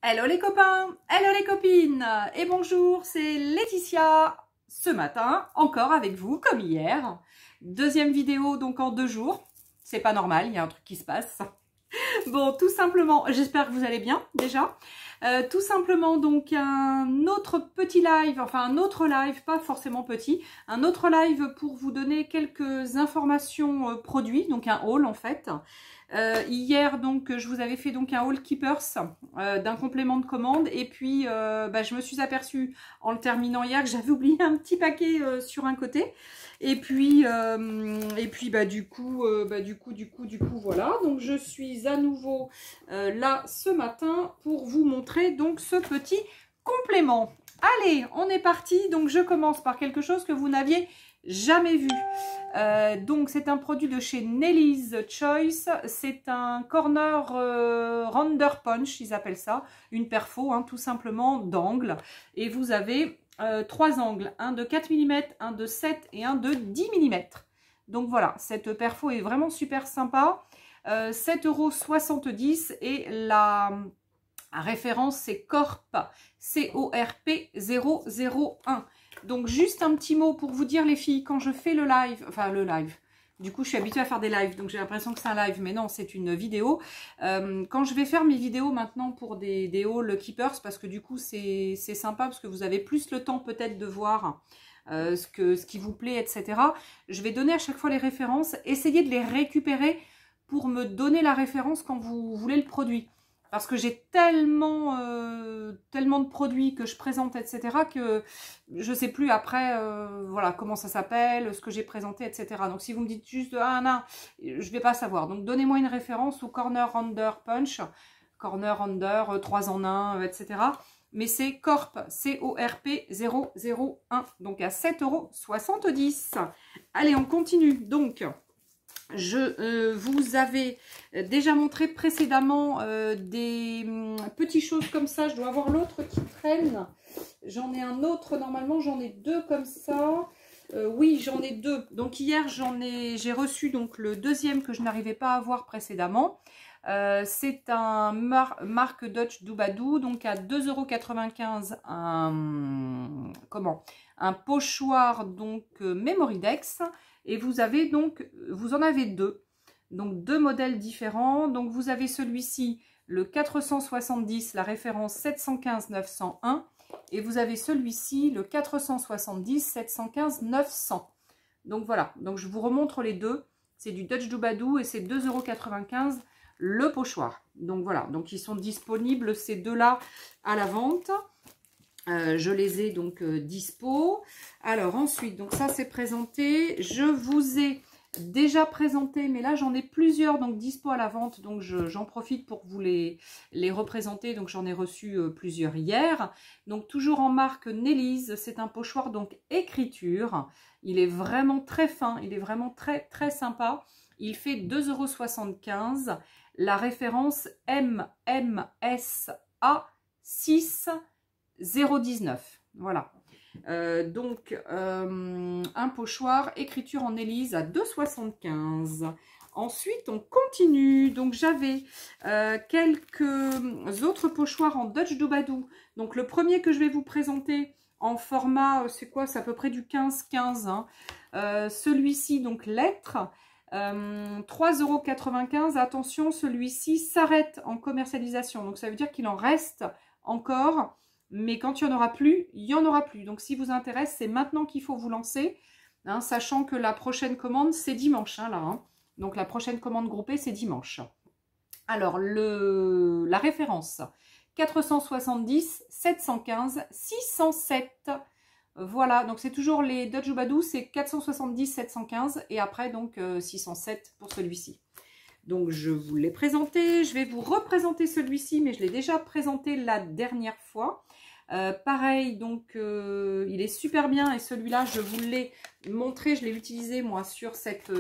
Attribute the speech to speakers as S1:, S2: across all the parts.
S1: Hello les copains, hello les copines et bonjour, c'est Laetitia. Ce matin, encore avec vous comme hier. Deuxième vidéo donc en 2 jours. C'est pas normal, il y a un truc qui se passe. Bon, tout simplement, j'espère que vous allez bien déjà. Tout simplement donc un autre petit live, enfin un autre live, pas forcément petit, un autre live pour vous donner quelques informations produits, donc un haul en fait. Hier donc je vous avais fait donc un haul Keepers d'un complément de commande et puis je me suis aperçue en le terminant hier que j'avais oublié un petit paquet sur un côté. Et puis du coup voilà, donc je suis à nouveau là ce matin pour vous montrer donc ce petit complément. Allez, on est parti. Donc je commence par quelque chose que vous n'aviez jamais vu. Donc c'est un produit de chez Nelly's Choice. C'est un corner rounder punch, ils appellent ça, une perfo hein, tout simplement d'angle. Et vous avez 3 angles, un de 4 mm, un de 7 et un de 10 mm. Donc voilà, cette perfo est vraiment super sympa. 7,70 € et la référence c'est Corp, C-O-R-P 001. Donc juste un petit mot pour vous dire les filles, quand je fais le live, enfin le live, du coup je suis habituée à faire des lives, donc j'ai l'impression que c'est un live, mais non c'est une vidéo. Quand je vais faire mes vidéos maintenant pour des hauls Keepers, parce que du coup c'est sympa, parce que vous avez plus le temps peut-être de voir ce qui vous plaît, etc. Je vais donner à chaque fois les références, essayez de les récupérer pour me donner la référence quand vous voulez le produit. Parce que j'ai tellement de produits que je présente, etc. que je ne sais plus après voilà, comment ça s'appelle, ce que j'ai présenté, etc. Donc si vous me dites juste ah non, je ne vais pas savoir. Donc donnez-moi une référence au Corner Rounder Punch, Corner Rounder 3 en 1, etc. Mais c'est Corp, C-O-R-P 001, donc à 7,70 €. Allez, on continue. Donc, je vous avais déjà montré précédemment des petites choses comme ça. Je dois avoir l'autre qui traîne. J'en ai un autre, normalement j'en ai 2 comme ça. Oui, j'en ai 2. Donc hier j'ai reçu donc le deuxième que je n'arrivais pas à avoir précédemment. C'est un marque Dutch Doobadoo, donc à 2,95 € un pochoir donc Memorydex. Et vous avez donc, vous en avez 2, donc 2 modèles différents. Donc vous avez celui-ci, le 470, la référence 715-901, et vous avez celui-ci, le 470-715-900. Donc voilà, donc je vous remontre les 2. C'est du Dutch Doobadoo et c'est 2,95 € le pochoir. Donc voilà, donc ils sont disponibles ces 2-là à la vente. Je les ai donc dispo. Alors ensuite, donc ça c'est présenté. Je vous ai déjà présenté, mais là j'en ai plusieurs donc dispo à la vente. Donc j'en profite pour vous les représenter. Donc j'en ai reçu plusieurs hier. Donc toujours en marque Nelly's. C'est un pochoir donc écriture. Il est vraiment très fin. Il est vraiment très très sympa. Il fait 2,75 €. La référence MMSA 6 019, voilà. Donc un pochoir écriture en Nelly's à 2,75 €. Ensuite on continue. Donc j'avais quelques autres pochoirs en Dutch Doobadoo. Donc le premier que je vais vous présenter en format, c'est quoi? C'est à peu près du 15-15 hein. Celui-ci donc lettre, 3,95 €. Attention, celui-ci s'arrête en commercialisation, donc ça veut dire qu'il en reste encore, mais quand il n'y en aura plus, il n'y en aura plus. Donc si vous intéresse, c'est maintenant qu'il faut vous lancer, hein, sachant que la prochaine commande, c'est dimanche, hein, là. Hein. Donc la prochaine commande groupée, c'est dimanche. Alors, la référence, 470, 715, 607. Voilà, donc c'est toujours les Dutch Doobadoo, c'est 470, 715 et après donc 607 pour celui-ci. Donc je vous l'ai présenté, je vais vous représenter celui-ci, mais je l'ai déjà présenté la dernière fois. Pareil, donc il est super bien et celui-là je vous l'ai montré, je l'ai utilisé moi sur cette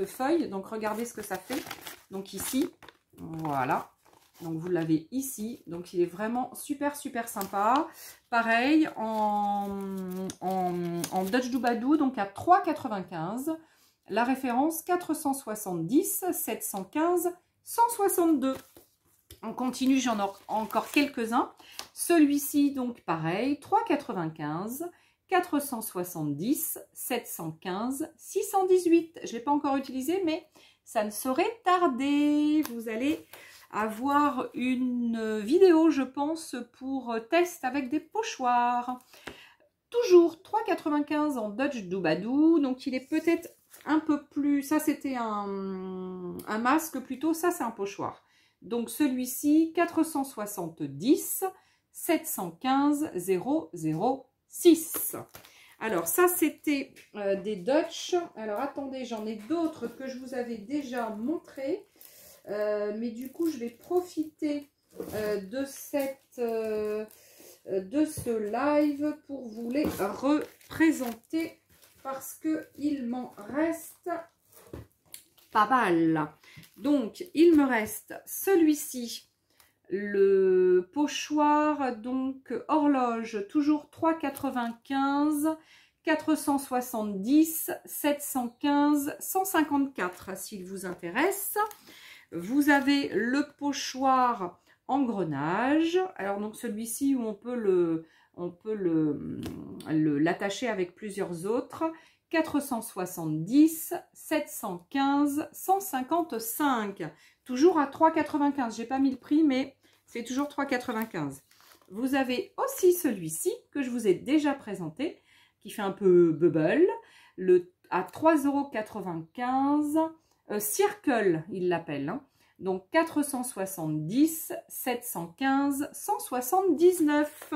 S1: feuille. Donc regardez ce que ça fait. Donc ici, voilà. Donc vous l'avez ici, donc il est vraiment super super sympa. Pareil en Dutch Doobadoo, donc à 3,95 €. La référence 470 715 162. On continue, j'en ai encore quelques-uns. Celui-ci, donc pareil, 3,95, 470, 715, 618. Je ne l'ai pas encore utilisé, mais ça ne saurait tarder. Vous allez avoir une vidéo, je pense, pour test avec des pochoirs. Toujours 3,95 en Dutch Doobadoo. Donc, il est peut-être un peu plus... Ça, c'était un masque plutôt. Ça, c'est un pochoir. Donc, celui-ci, 470, 715, 006. Alors, ça, c'était des Dutch. Alors, attendez, j'en ai d'autres que je vous avais déjà montrés. Mais du coup, je vais profiter de ce live pour vous les représenter parce qu'il m'en reste pas mal. Donc, il me reste celui-ci, le pochoir, donc horloge, toujours 3,95, 470, 715, 154 s'il vous intéresse. Vous avez le pochoir engrenage. Alors donc celui-ci où on peut l'attacher avec plusieurs autres. 470, 715, 155. Toujours à 3,95. J'ai pas mis le prix, mais c'est toujours 3,95. Vous avez aussi celui-ci que je vous ai déjà présenté, qui fait un peu bubble, à 3,95 €. Circle, il l'appelle. Hein. Donc 470, 715, 179.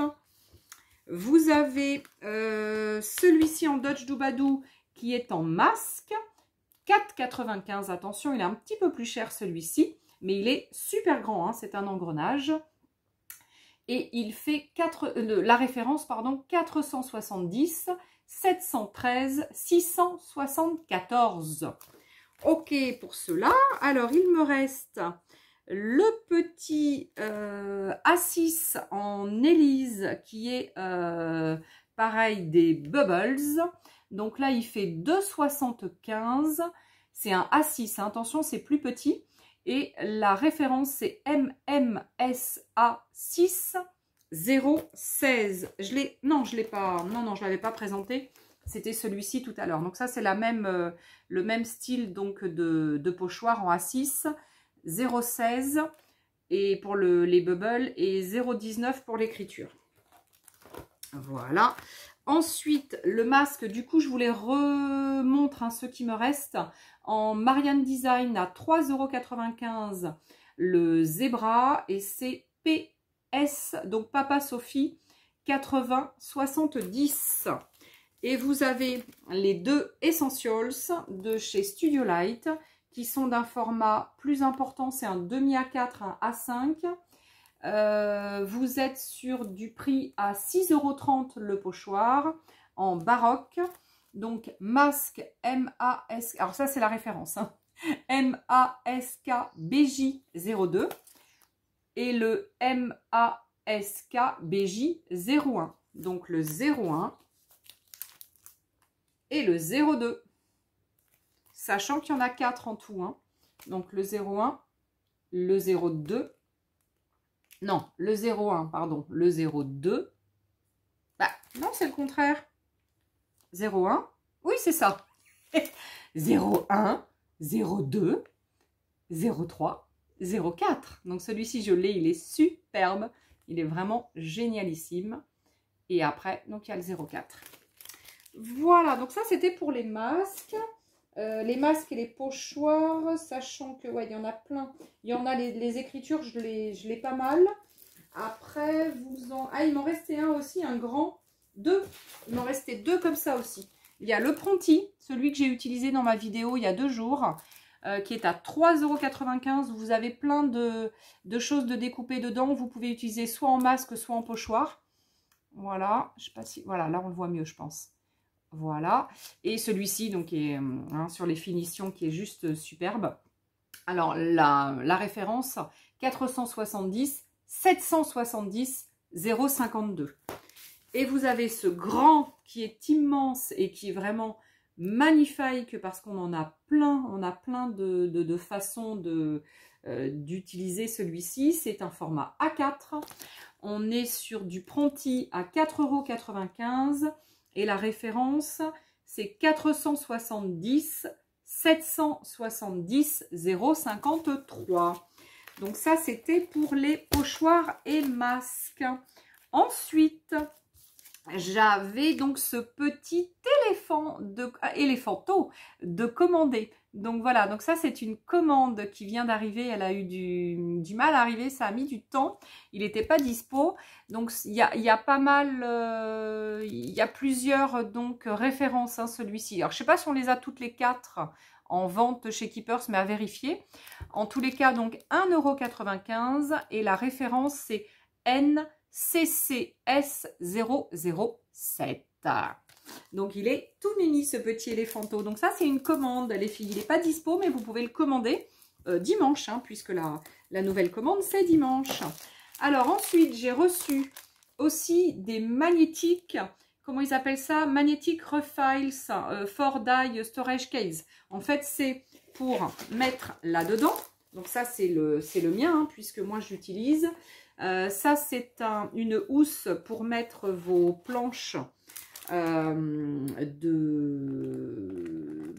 S1: Vous avez celui-ci en Dutch Doobadoo qui est en masque. 4,95. Attention, il est un petit peu plus cher celui-ci, mais il est super grand. Hein, c'est un engrenage. Et il fait la référence, pardon, 470, 713, 674. Ok pour cela. Alors, il me reste le petit A6 en Élise qui est pareil des Bubbles. Donc là, il fait 2,75. C'est un A6. Hein. Attention, c'est plus petit. Et la référence, c'est MMSA6 016. Non, je l'ai pas. Non, je l'avais pas présenté. C'était celui-ci tout à l'heure. Donc ça, c'est le même style donc de pochoir en A6. 016 et pour les bubbles et 0,19 pour l'écriture. Voilà. Ensuite, le masque, du coup, je vous les remontre, hein, ceux qui me restent. En Marianne Design à 3,95 €, le Zebra, et c'est PS, donc Papa Sophie, 80,70. Et vous avez les deux Essentials de chez Studio Light, qui sont d'un format plus important, c'est un demi A4, un A5. Vous êtes sur du prix à 6,30 € le pochoir en baroque. Donc masque MASK, alors ça c'est la référence, hein, MASK BJ02 et le MASK BJ01. Donc le 01 et le 02. Sachant qu'il y en a 4 en tout. Hein. Donc le 01, le 02. Non, le 01, pardon, le 02. Bah, non, c'est le contraire. 01, oui, c'est ça. 01, 02, 03, 04. Donc celui-ci, je l'ai, il est superbe. Il est vraiment génialissime. Et après, donc il y a le 04. Voilà, donc ça, c'était pour les masques. Les masques et les pochoirs, sachant que, ouais, il y en a plein. Il y en a les écritures, je l'ai pas mal. Après, il m'en restait un aussi, un grand. Deux. Il m'en restait deux comme ça aussi. Il y a le Pronti, celui que j'ai utilisé dans ma vidéo il y a 2 jours, qui est à 3,95 €. Vous avez plein de choses de découper dedans. Vous pouvez utiliser soit en masque, soit en pochoir. Voilà, je sais pas si... Voilà, là on le voit mieux, je pense. Voilà, et celui-ci donc est sur les finitions qui est juste superbe. Alors la référence 470 770 052. Et vous avez ce grand qui est immense et qui est vraiment magnifique parce qu'on en a plein, on a plein de façons de d'utiliser celui-ci. C'est un format A4. On est sur du Pronti à 4,95 € et la référence, c'est 470 770 053. Donc ça, c'était pour les pochoirs et masques. Ensuite, j'avais donc ce petit éléphanto de commander. Donc voilà, donc ça c'est une commande qui vient d'arriver. Elle a eu du mal à arriver, ça a mis du temps. Il n'était pas dispo. Donc il y a pas mal, il y a plusieurs donc références, hein, celui-ci. Alors je sais pas si on les a toutes les 4 en vente chez Keepers, mais à vérifier. En tous les cas, donc 1,95 € et la référence c'est NCCS 007. Donc il est tout mini ce petit éléphanto. Donc ça c'est une commande les filles. Il n'est pas dispo mais vous pouvez le commander dimanche, hein, puisque la nouvelle commande c'est dimanche. Alors ensuite j'ai reçu aussi des magnétiques. Comment ils appellent ça? Magnetic Refiles 4-die Storage Case. En fait, c'est pour mettre là-dedans. Donc ça, c'est le mien, hein, puisque moi, j'utilise. Ça, c'est une housse pour mettre vos planches de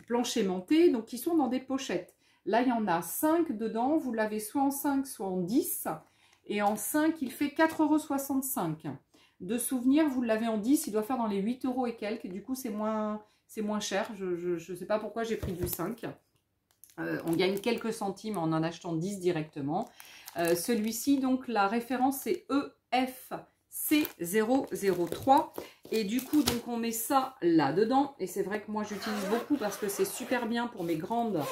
S1: planches aimantées, donc qui sont dans des pochettes. Là, il y en a 5 dedans. Vous l'avez soit en 5, soit en 10. Et en 5, il fait 4,65 €. De souvenir, vous l'avez en 10, il doit faire dans les 8 € et quelques. Du coup, c'est moins cher. Je ne sais pas pourquoi j'ai pris du 5. On gagne quelques centimes en achetant 10 directement. Celui-ci, donc, la référence, c'est EFC003. Et du coup, donc, on met ça là-dedans. Et c'est vrai que moi, j'utilise beaucoup parce que c'est super bien pour mes grandes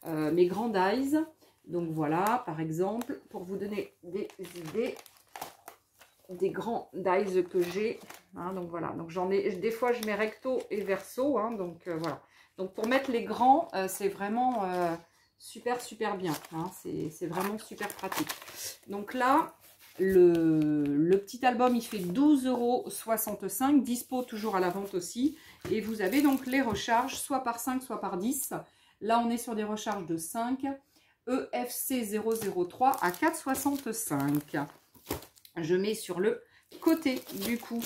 S1: eyes. Donc, voilà, par exemple, pour vous donner des idées des grands dies que j'ai, hein, donc voilà, donc j'en ai, des fois je mets recto et verso, hein, donc voilà, donc pour mettre les grands, c'est vraiment super bien, hein, c'est vraiment super pratique. Donc là, le petit album il fait 12,65 €, dispo toujours à la vente aussi, et vous avez donc les recharges soit par 5 soit par 10. Là on est sur des recharges de 5, EFC003 à 4,65. Je mets sur le côté du coup.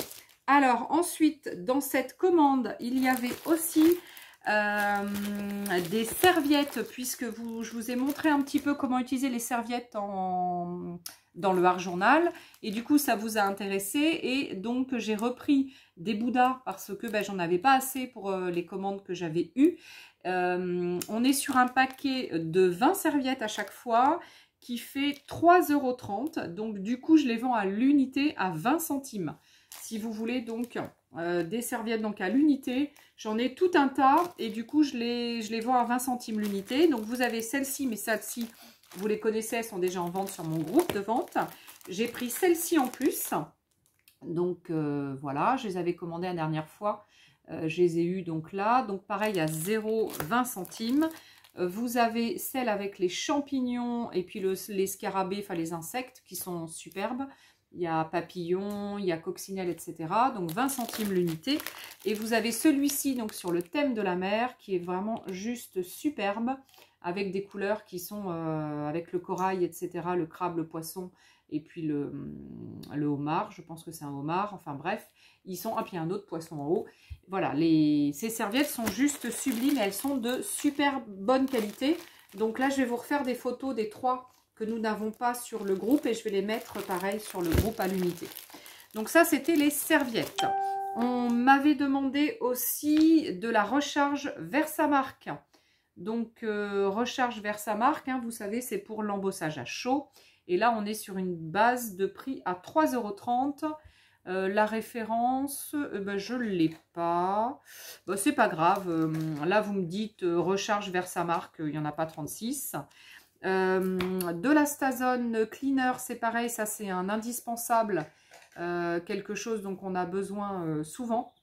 S1: Alors ensuite, dans cette commande, il y avait aussi des serviettes, puisque je vous ai montré un petit peu comment utiliser les serviettes dans le Art Journal. Et du coup, ça vous a intéressé. Et donc, j'ai repris des Bouddhas parce que j'en avais pas assez pour les commandes que j'avais eues. On est sur un paquet de 20 serviettes à chaque fois, qui fait 3,30 €. Donc, du coup, je les vends à l'unité à 20 centimes. Si vous voulez donc des serviettes donc à l'unité, j'en ai tout un tas. Et du coup, je les vends à 20 centimes l'unité. Donc, vous avez celle-ci, mais celle-ci, vous les connaissez, elles sont déjà en vente sur mon groupe de vente. J'ai pris celle-ci en plus. Donc, voilà, je les avais commandées la dernière fois. Je les ai eues donc là. Donc, pareil, à 0,20 centimes. Vous avez celle avec les champignons et puis les scarabées, enfin les insectes qui sont superbes. Il y a papillons, il y a coccinelle, etc. Donc 20 centimes l'unité. Et vous avez celui-ci donc sur le thème de la mer qui est vraiment juste superbe, avec des couleurs qui sont avec le corail, etc. Le crabe, le poisson et puis le homard. Je pense que c'est un homard. Enfin bref, ils sont... Ah, puis il y a un autre poisson en haut. Voilà, ces serviettes sont juste sublimes et elles sont de super bonne qualité. Donc là, je vais vous refaire des photos des 3 que nous n'avons pas sur le groupe et je vais les mettre pareil sur le groupe à l'unité. Donc ça, c'était les serviettes. On m'avait demandé aussi de la recharge Versamark. Donc, recharge Versamark, hein, vous savez, c'est pour l'embossage à chaud. Et là, on est sur une base de prix à 3,30 €. La référence, je ne l'ai pas. C'est pas grave. Là, vous me dites recharge Versamark, il n'y en a pas 36. De la Stazone Cleaner, c'est pareil, ça c'est un indispensable. Quelque chose donc on a besoin souvent.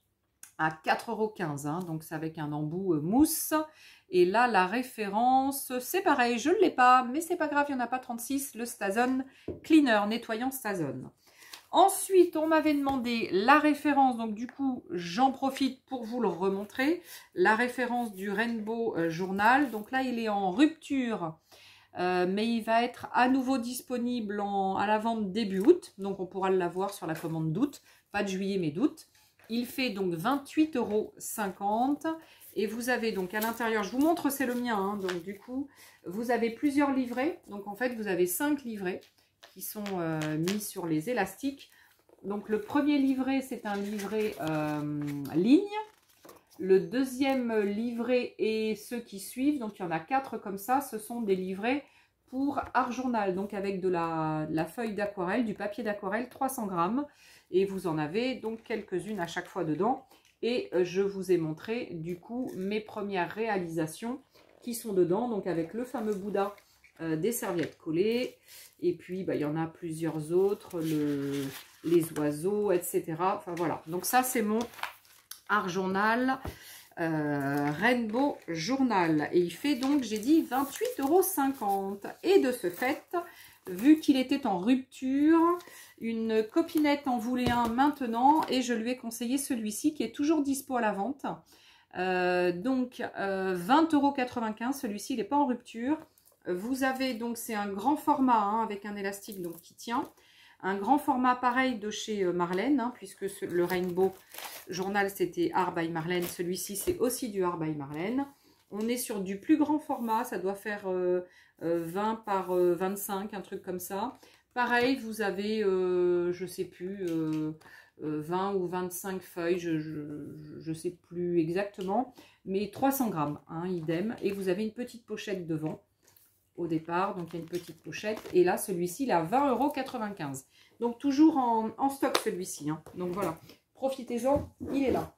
S1: À 4,15 €, hein, donc c'est avec un embout mousse. Et là, la référence, c'est pareil, je ne l'ai pas, mais c'est pas grave, il n'y en a pas 36. Le Stazone Cleaner, nettoyant Stazone. Ensuite, on m'avait demandé la référence, donc du coup, j'en profite pour vous le remontrer. La référence du Rainbow Journal, donc là, il est en rupture mais il va être à nouveau disponible à la vente début août. Donc, on pourra l'avoir sur la commande d'août, pas de juillet, mais d'août. Il fait donc 28,50 € et vous avez donc à l'intérieur, je vous montre, c'est le mien, hein, donc du coup, vous avez plusieurs livrets. Donc, en fait, vous avez 5 livrets qui sont mis sur les élastiques. Donc, le premier livret, c'est un livret ligne. Le deuxième livret et ceux qui suivent, donc il y en a 4 comme ça, ce sont des livrets pour art journal, donc avec de la feuille d'aquarelle, du papier d'aquarelle, 300 grammes. Et vous en avez donc quelques-unes à chaque fois dedans. Et je vous ai montré du coup mes premières réalisations qui sont dedans, donc avec le fameux Bouddha des serviettes collées. Et puis il y en a plusieurs autres, les oiseaux, etc. Enfin voilà, donc ça c'est mon art journal Rainbow Journal, et il fait donc, j'ai dit, 28,50 €. Et de ce fait, vu qu'il était en rupture, une copinette en voulait un maintenant et je lui ai conseillé celui-ci qui est toujours dispo à la vente. Donc 20,95 €, celui-ci il n'est pas en rupture. Vous avez donc, c'est un grand format hein, avec un élastique donc qui tient. Un grand format pareil de chez Marlène, hein, puisque le Rainbow Journal c'était Art by Marlène, celui-ci c'est aussi du Art by Marlène. On est sur du plus grand format, ça doit faire 20 par 25, un truc comme ça. Pareil, vous avez, je sais plus, 20 ou 25 feuilles, je sais plus exactement, mais 300 grammes, hein, idem. Et vous avez une petite pochette devant. Au départ, donc il y a une petite pochette, et là celui-ci il est à 20,95 €, donc toujours en stock celui-ci, hein. Donc voilà, profitez-en, il est là.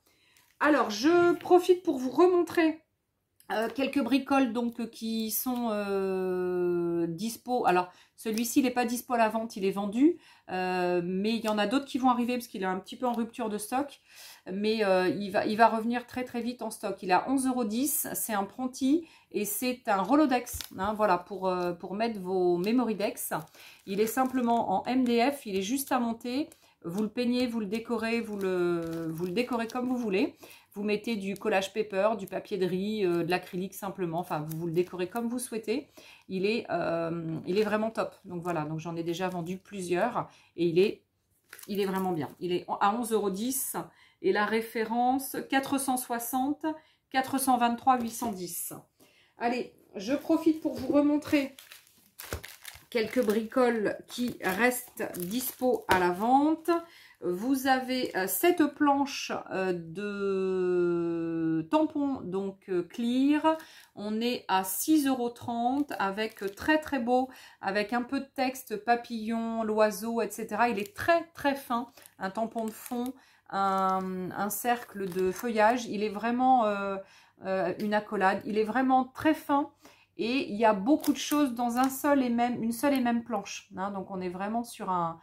S1: Alors je profite pour vous remontrer quelques bricoles donc qui sont dispo. Alors celui-ci il n'est pas dispo à la vente, il est vendu, mais il y en a d'autres qui vont arriver parce qu'il est un petit peu en rupture de stock, mais il va revenir très très vite en stock. Il est à 11,10 €, c'est un Pronti et c'est un Rolodex, hein, voilà, pour mettre vos memory decks. Il est simplement en MDF, il est juste à monter. Vous le peignez, vous le décorez, vous le décorez comme vous voulez. Vous mettez du collage paper, du papier de riz, de l'acrylique simplement. Enfin, vous le décorez comme vous souhaitez. Il est vraiment top. Donc voilà, donc j'en ai déjà vendu plusieurs. Et il est vraiment bien. Il est à 11,10 € et la référence 460 423 810. Allez, je profite pour vous remontrer quelques bricoles qui restent dispo à la vente. Vous avez cette planche de tampons donc clear. On est à 6,30 € avec très très beau, avec un peu de texte, papillon, l'oiseau, etc. Il est très très fin. Un tampon de fond, un cercle de feuillage. Il est vraiment une accolade. Il est vraiment très fin. Et il y a beaucoup de choses dans une seule et même planche. Hein. Donc, on est vraiment sur un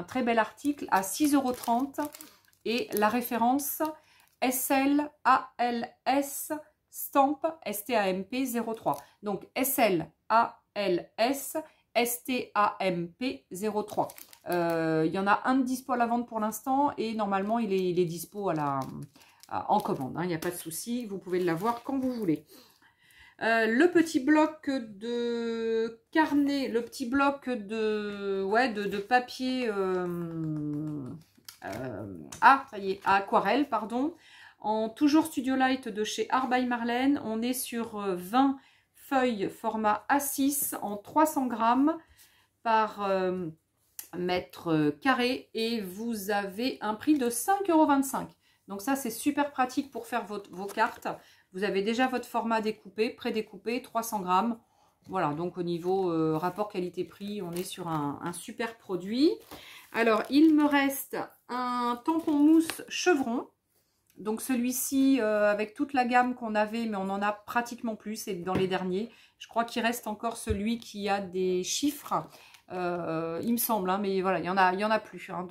S1: très bel article à 6,30 €. Et la référence SLALS Stamp STAMP 03. Donc, SLALS STAMP 03. Il y en a un de dispo à la vente pour l'instant. Et normalement, il est dispo en commande. Hein. Il n'y a pas de souci. Vous pouvez l'avoir quand vous voulez. Le petit bloc de carnet, le petit bloc de papier ça y est, à aquarelle, pardon, en toujours Studio Light de chez Art by Marlène. On est sur 20 feuilles format A6 en 300 grammes par mètre carré et vous avez un prix de 5,25 €. Donc ça, c'est super pratique pour faire vos cartes. Vous avez déjà votre format découpé, prédécoupé, 300 grammes. Voilà, donc au niveau rapport qualité-prix, on est sur un super produit. Alors, il me reste un tampon mousse chevron. Donc celui-ci, avec toute la gamme qu'on avait, mais on n'en a pratiquement plus, c'est dans les derniers. Je crois qu'il reste encore celui qui a des chiffres. Il me semble, hein, mais voilà, il y en a plus, hein,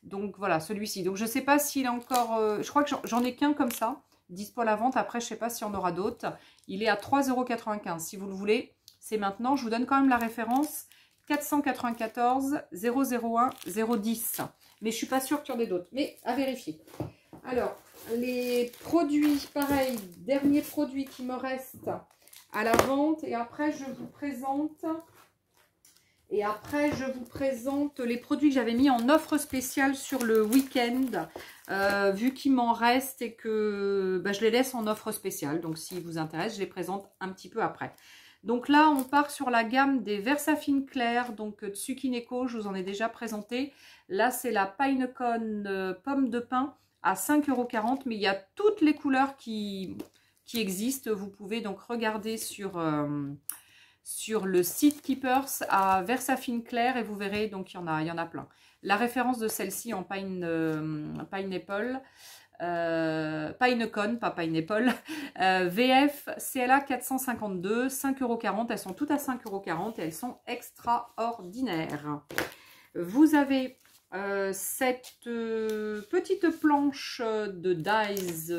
S1: donc voilà, celui-ci. Donc je sais pas s'il est encore, je crois que j'en ai qu'un comme ça, dispo à la vente. Après, je sais pas s'il y en aura d'autres. Il est à 3,95 € si vous le voulez. C'est maintenant. Je vous donne quand même la référence 494 001 010. Mais je suis pas sûre qu'il y en ait d'autres. Mais à vérifier. Alors, les produits, pareil, dernier produit qui me reste à la vente. Et après, je vous présente... les produits que j'avais mis en offre spéciale sur le week-end. Vu qu'il m'en reste et que je les laisse en offre spéciale. Donc, s'ils vous intéressent, je les présente un petit peu après. Donc là, on part sur la gamme des Versafine Clair. Donc, Tsukineko, je vous en ai déjà présenté. Là, c'est la Pinecone pomme de pin à 5,40 €. Mais il y a toutes les couleurs qui existent. Vous pouvez donc regarder sur le site Keepers à Versafine Clair et vous verrez, donc il y en a plein. La référence de celle-ci en Pinecone, pas Pineapple, VF CLA 452, 5,40 €. Elles sont toutes à 5,40 € et elles sont extraordinaires. Vous avez cette petite planche de dies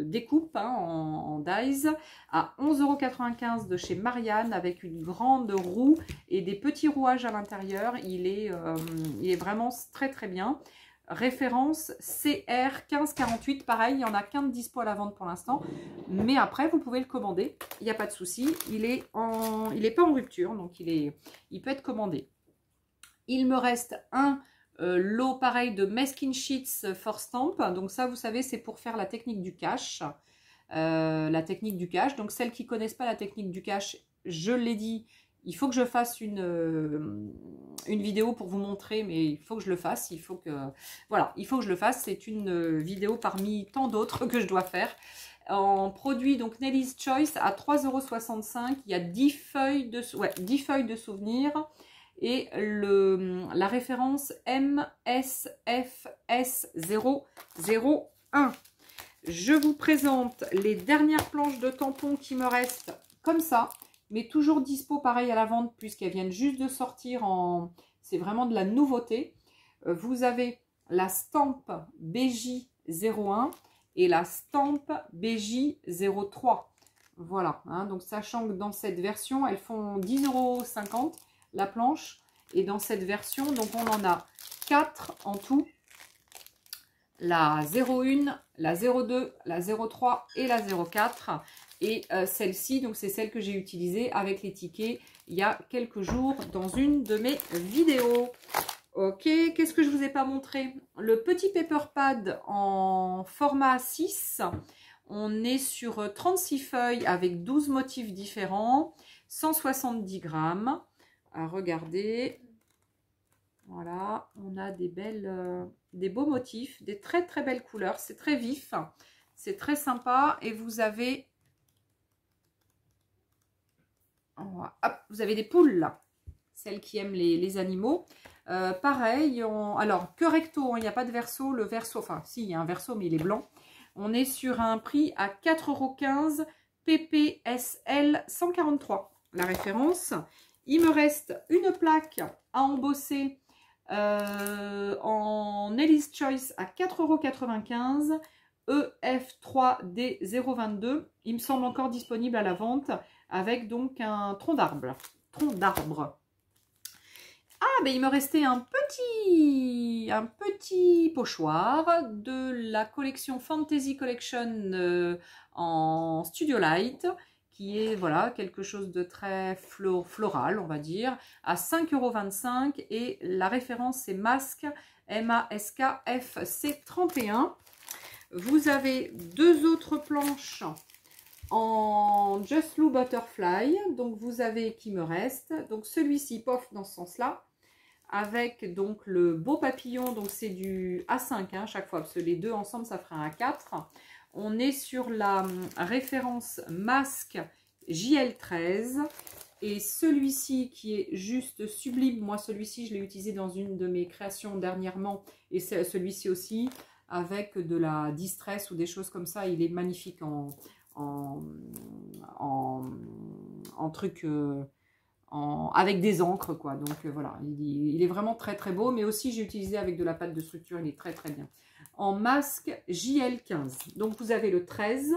S1: découpe en dies à 11,95 € de chez Marianne avec une grande roue et des petits rouages à l'intérieur. Il est vraiment très très bien. Référence CR 1548, pareil, il n'y en a qu'un de dispo à la vente pour l'instant, mais après vous pouvez le commander, il n'y a pas de souci. Il est pas en rupture, donc il peut être commandé. Il me reste un lot pareil de Meskin Sheets for Stamp. Donc ça, vous savez, c'est pour faire la technique du cache. Donc celles qui ne connaissent pas la technique du cache, je l'ai dit, il faut que je fasse une vidéo pour vous montrer, mais il faut que je le fasse. Il faut que je le fasse. C'est une vidéo parmi tant d'autres que je dois faire. En produit, donc Nelly's Choice à 3,65 €. Il y a 10 feuilles de souvenirs. Et la référence MSFS001. Je vous présente les dernières planches de tampons qui me restent comme ça, mais toujours dispo pareil à la vente puisqu'elles viennent juste de sortir c'est vraiment de la nouveauté. Vous avez la stampe BJ01 et la stampe BJ03. Voilà, hein, donc sachant que dans cette version, elles font 10,50 € la planche, et dans cette version donc on en a 4 en tout, la 01, la 02, la 03 et la 04. Et celle-ci, donc c'est celle que j'ai utilisée avec les tickets il y a quelques jours dans une de mes vidéos. Ok, qu'est-ce que je vous ai pas montré? Le petit paper pad en format 6. On est sur 36 feuilles avec 12 motifs différents, 170 grammes. À regarder, voilà, on a des beaux motifs, des très très belles couleurs, c'est très vif, c'est très sympa. Et vous avez, hop, vous avez des poules là, celles qui aiment les animaux. Pareil, alors que recto, hein, il n'y a pas de verso, le verso, enfin si, il y a un verso mais il est blanc. On est sur un prix à 4,15 € PPSL 143, la référence. Il me reste une plaque à embosser en Nelly's Choice à 4,95 €, EF3D022. Il me semble encore disponible à la vente avec donc un tronc d'arbre. Ah, mais il me restait un petit pochoir de la collection Fantasy Collection en Studio Light, qui est voilà quelque chose de très floral, on va dire, à 5,25 € et la référence c'est Masque, MASKFC31. Vous avez deux autres planches en Just Lou Butterfly, donc vous avez qui me reste, donc celui-ci pof dans ce sens-là, avec donc le beau papillon, donc c'est du A5 hein, chaque fois, parce que les deux ensemble ça ferait un A4. On est sur la référence Masque JL13 et celui-ci qui est juste sublime. Moi celui-ci je l'ai utilisé dans une de mes créations dernièrement et celui-ci aussi avec de la distress ou des choses comme ça. Il est magnifique en truc avec des encres quoi. Donc voilà, il est vraiment très très beau, mais aussi j'ai utilisé avec de la pâte de structure, il est très très bien. En masque JL15. Donc vous avez le 13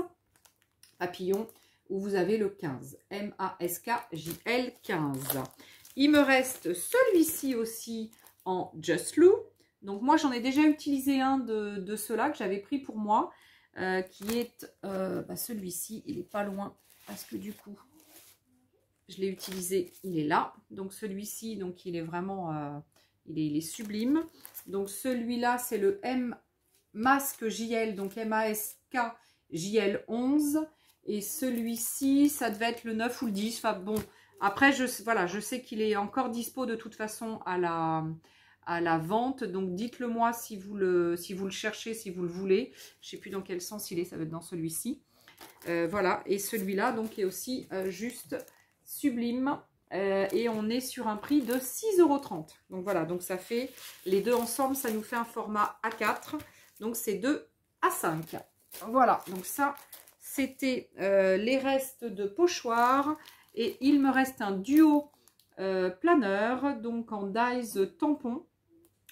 S1: papillon ou vous avez le 15 MASK JL15. Il me reste celui-ci aussi en Just Lou. Donc moi j'en ai déjà utilisé un de ceux-là que j'avais pris pour moi qui est celui-ci, il est pas loin. parce que du coup, je l'ai utilisé, il est là. Donc celui-ci, donc il est vraiment, il est sublime. Donc celui-là, c'est le M Masque JL, donc MASK JL 11. Et celui-ci, ça devait être le 9 ou le 10. Enfin bon, après, voilà, je sais qu'il est encore dispo de toute façon à la vente. Donc dites-le moi si vous le cherchez, si vous le voulez. Je ne sais plus dans quel sens il est, ça va être dans celui-ci. Voilà, et celui-là donc est aussi juste sublime. Et on est sur un prix de 6,30 €. Donc voilà, donc ça fait, les deux ensemble, ça nous fait un format A4. Donc c'est 2 A5. Voilà, donc ça, c'était les restes de pochoir. Et il me reste un duo planeur, donc en dies tampon.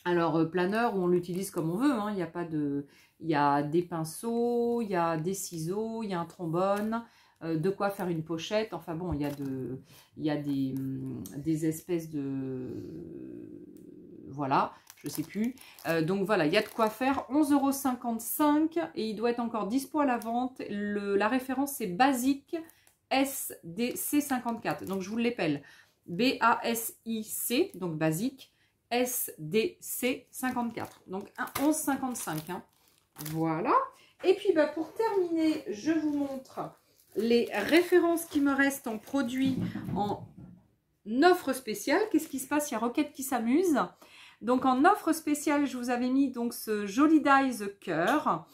S1: Alors, planeur, on l'utilise comme on veut, hein. Il n'y a pas de... Il y a des pinceaux, il y a des ciseaux, il y a un trombone, de quoi faire une pochette. Enfin bon, il y a des espèces de... Voilà, je sais plus. Donc voilà, il y a de quoi faire. 11,55 € et il doit être encore dispo à la vente. La référence, c'est Basic SDC54. Donc je vous l'appelle BASIC, donc Basic. SDC54, donc 11,55 €, hein. Voilà. Et puis bah, pour terminer, je vous montre les références qui me restent en produits en offre spéciale. Qu'est-ce qui se passe? Il y a Roquette qui s'amuse. Donc en offre spéciale, je vous avais mis donc ce joli dies cœur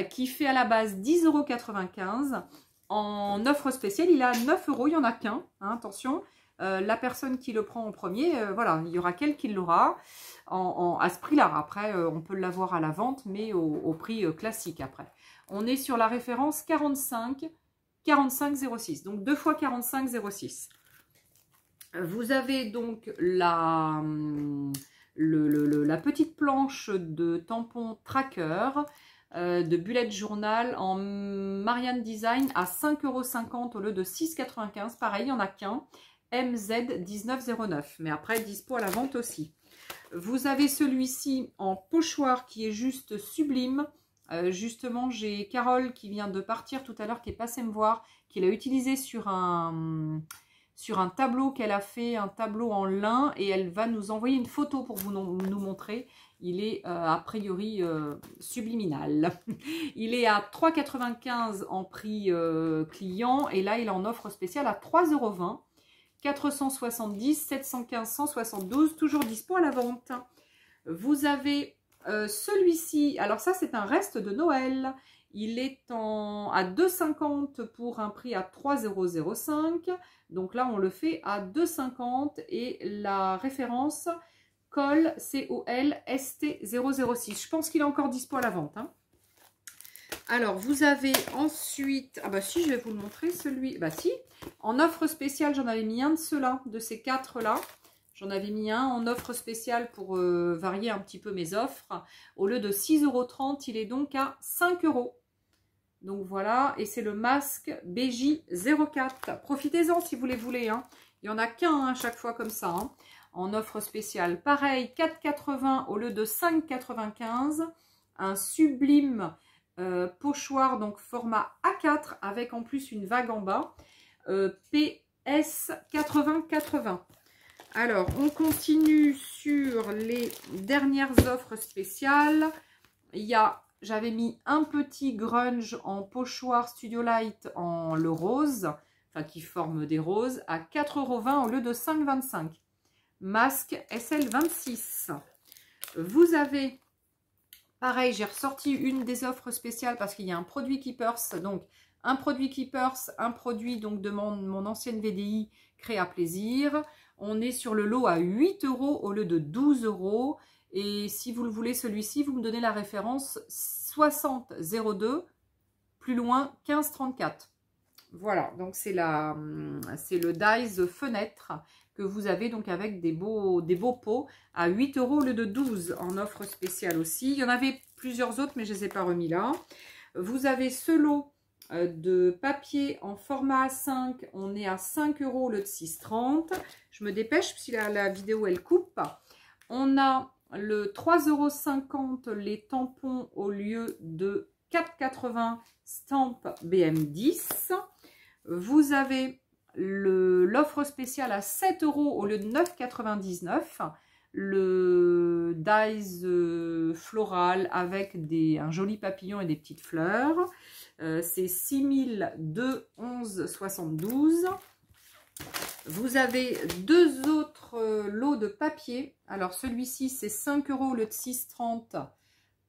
S1: qui fait à la base 10,95 €. En offre spéciale, il est à 9 €. Il n'y en a qu'un, hein, attention. La personne qui le prend en premier, voilà, il y aura qu'elle qui l'aura à ce prix-là. Après, on peut l'avoir à la vente, mais au prix classique après. On est sur la référence 45,06. Donc 2 fois 45,06. Vous avez donc la petite planche de tampon tracker de bullet journal en Marianne Design à 5,50 € au lieu de 6,95 €. Pareil, il n'y en a qu'un. MZ1909, mais après dispo à la vente aussi. Vous avez celui-ci en pochoir qui est juste sublime. Justement, j'ai Carole qui vient de partir tout à l'heure, qui est passée me voir, qui l'a utilisé sur un tableau qu'elle a fait, un tableau en lin, et elle va nous envoyer une photo pour nous montrer. Il est a priori subliminal. Il est à 3,95 € en prix client, et là il est en offre spéciale à 3,20 €. 470, 715, 172, toujours dispo à la vente. Vous avez celui-ci, alors ça c'est un reste de Noël. Il est à 2,50 € pour un prix à 3,005 €. Donc là on le fait à 2,50 € et la référence COL ST006. Je pense qu'il est encore dispo à la vente, hein. Alors, vous avez ensuite... Ah bah si, je vais vous le montrer, celui... Bah si, en offre spéciale, j'en avais mis un de ceux-là, de ces 4-là. J'en avais mis un en offre spéciale pour varier un petit peu mes offres. Au lieu de 6,30 €, il est donc à 5 €. Donc voilà, et c'est le masque BJ04. Profitez-en si vous les voulez, hein. Il n'y en a qu'un à chaque fois comme ça, hein, en offre spéciale. Pareil, 4,80 € au lieu de 5,95 €. Un sublime... pochoir, donc format A4 avec en plus une vague en bas, PS 80-80. Alors on continue sur les dernières offres spéciales. J'avais mis un petit grunge en pochoir Studio Light en le rose, enfin qui forme des roses, à 4,20 € au lieu de 5,25 €. Masque SL26. Vous avez... Pareil, j'ai ressorti une des offres spéciales parce qu'il y a un produit Keepers. Donc, un produit Keepers, un produit donc de mon ancienne VDI Créa Plaisir. On est sur le lot à 8 € au lieu de 12 €. Et si vous le voulez, celui-ci, vous me donnez la référence 6002, plus loin 1534. Voilà, donc c'est le dies fenêtre que vous avez donc avec des beaux pots à 8 € au lieu de 12 € en offre spéciale aussi. Il y en avait plusieurs autres, mais je ne les ai pas remis là. Vous avez ce lot de papier en format A5. On est à 5 € au lieu de 6,30 €. Je me dépêche, si la vidéo, elle coupe. On a le 3,50 € les tampons au lieu de 4,80 € Stamp BM10. Vous avez l'offre spéciale à 7 € au lieu de 9,99 €. Le dies floral avec un joli papillon et des petites fleurs. C'est 6002 11,72 €. Vous avez deux autres lots de papier. Alors celui-ci c'est 5 € au lieu de 6,30 €.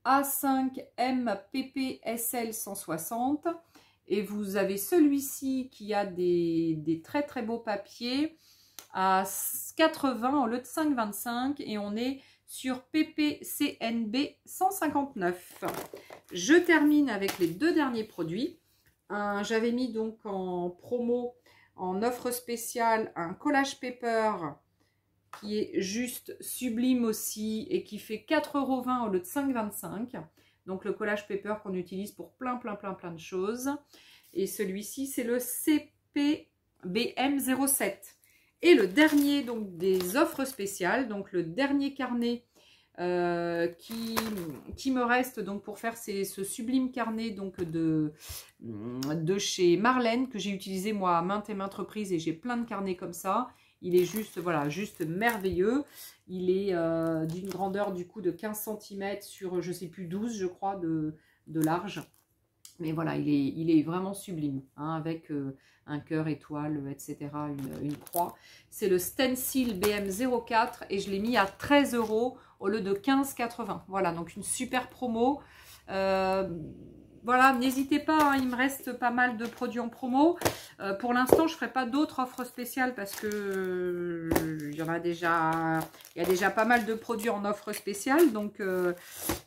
S1: A5 MPP SL 160. Et vous avez celui-ci qui a des très très beaux papiers à 80 au lieu de 5,25 € et on est sur PPCNB 159. Je termine avec les deux derniers produits. J'avais mis donc en promo, en offre spéciale, un collage paper qui est juste sublime aussi et qui fait 4,20 € au lieu de 5,25 €. Donc le collage paper qu'on utilise pour plein de choses. Et celui-ci c'est le CPBM07. Et le dernier donc des offres spéciales, donc le dernier carnet qui me reste donc pour faire ce sublime carnet donc de chez Marlène que j'ai utilisé moi à maintes et maintes reprises et j'ai plein de carnets comme ça. Il est juste, voilà, juste merveilleux. Il est d'une grandeur du coup de 15 cm sur, je sais plus, 12 je crois de large. Mais voilà, il est vraiment sublime, hein, avec un cœur, étoile, etc., une croix. C'est le Stencil BM04 et je l'ai mis à 13 € au lieu de 15,80 €. Voilà, donc une super promo. Voilà, n'hésitez pas, hein, il me reste pas mal de produits en promo. Pour l'instant, je ne ferai pas d'autres offres spéciales parce que il y a déjà pas mal de produits en offre spéciale. Donc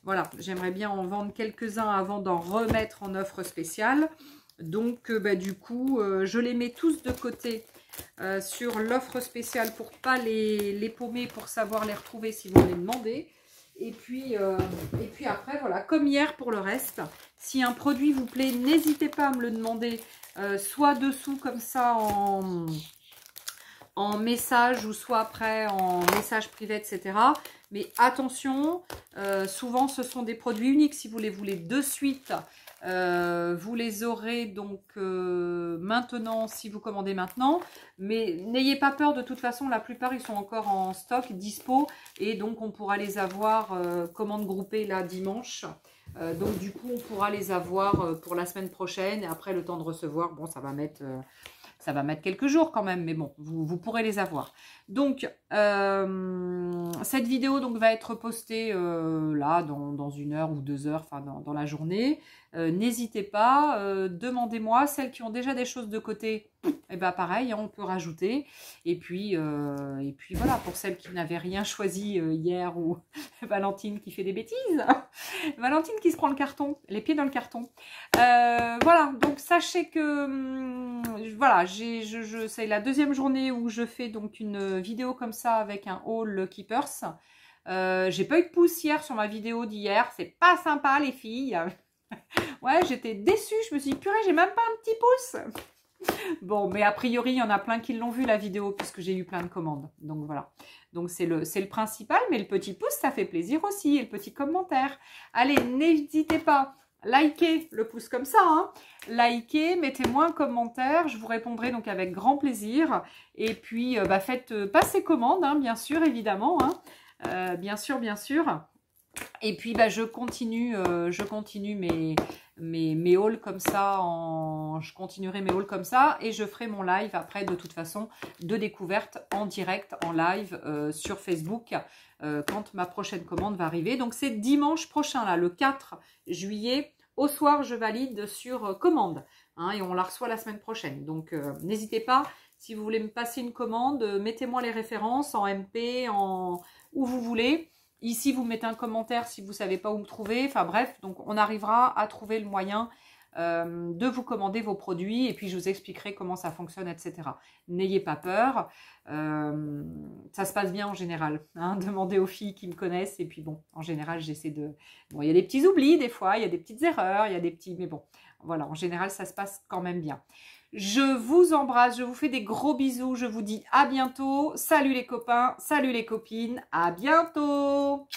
S1: voilà, j'aimerais bien en vendre quelques-uns avant d'en remettre en offre spéciale. Donc du coup, je les mets tous de côté sur l'offre spéciale pour pas les paumer, pour savoir les retrouver si vous me les demandez. Et puis après, voilà, comme hier pour le reste, si un produit vous plaît, n'hésitez pas à me le demander, soit dessous comme ça en message ou soit après en message privé, etc. Mais attention, souvent ce sont des produits uniques. Si vous les voulez de suite, vous les aurez donc maintenant si vous commandez maintenant. Mais n'ayez pas peur, de toute façon, la plupart ils sont encore en stock, dispo. Et donc on pourra les avoir commande groupée là dimanche. Donc du coup on pourra les avoir pour la semaine prochaine. Et après le temps de recevoir, bon ça va mettre quelques jours quand même, mais bon, vous pourrez les avoir. Donc, cette vidéo donc, va être postée là, dans 1 heure ou 2 heures, enfin dans la journée. N'hésitez pas, demandez-moi. Celles qui ont déjà des choses de côté, et ben pareil, hein, on peut rajouter. Et puis voilà, pour celles qui n'avaient rien choisi hier, ou Valentine qui fait des bêtises, Valentine qui se prend le carton, les pieds dans le carton. Voilà, donc sachez que voilà, c'est la deuxième journée où je fais donc une vidéo comme ça avec un haul Keepers. J'ai pas eu de pouce hier sur ma vidéo d'hier, c'est pas sympa les filles. Ouais, j'étais déçue, je me suis dit purée, j'ai même pas un petit pouce. Bon, mais a priori, il y en a plein qui l'ont vu la vidéo puisque j'ai eu plein de commandes. Donc voilà. Donc c'est le principal, mais le petit pouce, ça fait plaisir aussi. Et le petit commentaire. Allez, n'hésitez pas, likez le pouce comme ça. Hein. Likez, mettez-moi un commentaire. Je vous répondrai donc avec grand plaisir. Et puis, faites passer commande, hein, bien sûr, évidemment. Hein. Bien sûr, bien sûr. Et puis je continue mes hauls comme ça, je continuerai mes hauls comme ça et je ferai mon live après de toute façon de découverte en direct, en live sur Facebook quand ma prochaine commande va arriver. Donc c'est dimanche prochain là, le 4 juillet, au soir je valide sur commande hein, et on la reçoit la semaine prochaine. Donc n'hésitez pas, si vous voulez me passer une commande, mettez-moi les références en MP, où vous voulez. Ici, vous mettez un commentaire si vous ne savez pas où me trouver. Enfin bref, donc on arrivera à trouver le moyen de vous commander vos produits. Et puis, je vous expliquerai comment ça fonctionne, etc. N'ayez pas peur. Ça se passe bien en général. Hein, demandez aux filles qui me connaissent. Et puis bon, en général, j'essaie de... Bon, il y a des petits oublis des fois, il y a des petites erreurs, il y a des petits... Mais bon, voilà, en général, ça se passe quand même bien. Je vous embrasse, je vous fais des gros bisous, je vous dis à bientôt. Salut les copains, salut les copines, à bientôt.